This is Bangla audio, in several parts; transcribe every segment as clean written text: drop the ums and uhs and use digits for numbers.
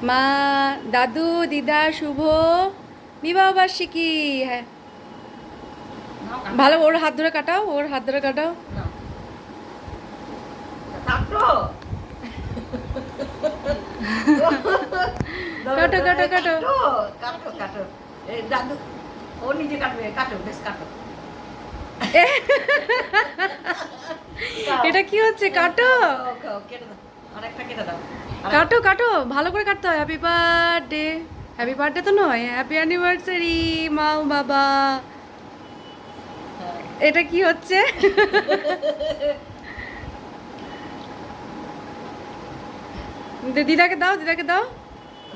মা, দাদু, দিদা, শুভ বিবাহ বার্ষিকী। হ্যাঁ, নাও কাটো। ভালো, ওর হাত ধরে কাটাও, ওর হাত ধরে কাটাও। নাও। কাটো। কাটো কাটো কাটো। কাটো কাটো। এই দাদু ও নিজে কাটবে, কাটো বেশ কাটো। এটা কি হচ্ছে? কাটো কেটে দাও, আরেকটা কেটে দাও। কাটো কাটো, ভালো করে কাটতে হয়। হ্যাপি বার্থডে, হ্যাপি বার্থডে তো নয়, হ্যাপি অ্যানিভার্সারি মাও বাবা। হ্যাঁ। এটা কি হচ্ছে? দিদাকে দাও, দিদাকে দাও।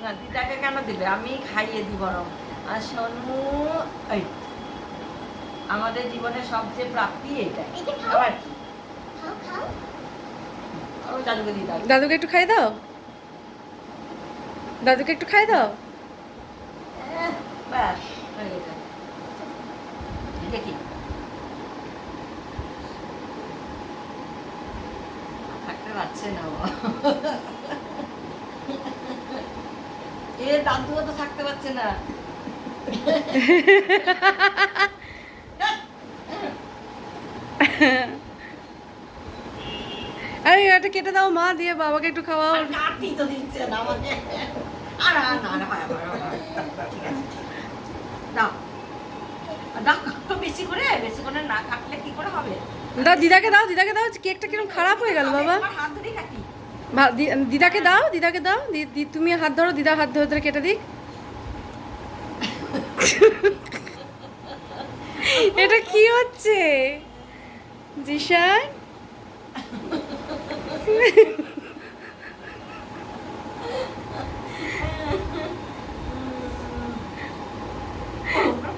না দিদাকে কেন দিবে, আমি খাইয়ে দিব বরং। আর শোনু, এই আমাদের জীবনের সবচেয়ে প্রাপ্তি এটা। আবার কি? ও দাদুকে দিয়ে দাও। দাদুকে একটু খাই দাও, দাদুকে একটু খাই দাও। ব্যাস হয়ে গেছে। দেখি থাকতে পারছে না ও। এ দাদুও তো থাকতে পারছে না। আরে এটা কেটে দাও মা, দিয়ে বাবাকে একটু খাওয়াও। আর কাটতেই তো দিচ্ছে না আমাকে। আর আর না না, হয় হয় হয়। ঠিক আছে দাও। দাও কাটো বেশি করে না কাটলে কি করে হবে? দাও, দিদাকে দাও, দিদাকে দাও। কেকটা কিরকম খারাপ হয়ে গেল বাবা। আমার হাত ধরেই কাটি। দিদাকে দাও, দিদাকে দাও। তুমি হাত ধরো, দিদা হাত ধরে ধরে কেটে দিক। এটা কি হচ্ছে জিশান?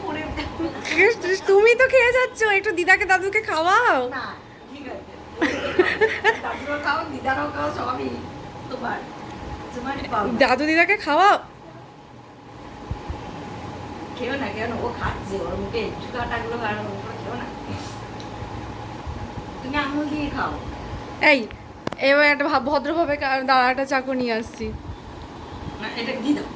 পড়ে তুমি তো খেয়ে যাচ্ছ, একটু দিদাকে দাদুকে খাওয়াও। না ঠিক আছে। দাদুরও খাও, দিদারও খাও, সবই তোমার। তোমারই পাও। দাদু দিদাকে খাওয়াও। খেও না ও খাচ্ছে, ওর মুখে একটু কাটাগুলো আর ওগুলো খেও না। তুমি আঙুল দিয়ে খাও। এই, এবার একটা ভদ্রভাবে দাঁড়াটা চাকু নিয়ে আসছি। না এটা দিয়ে দাও।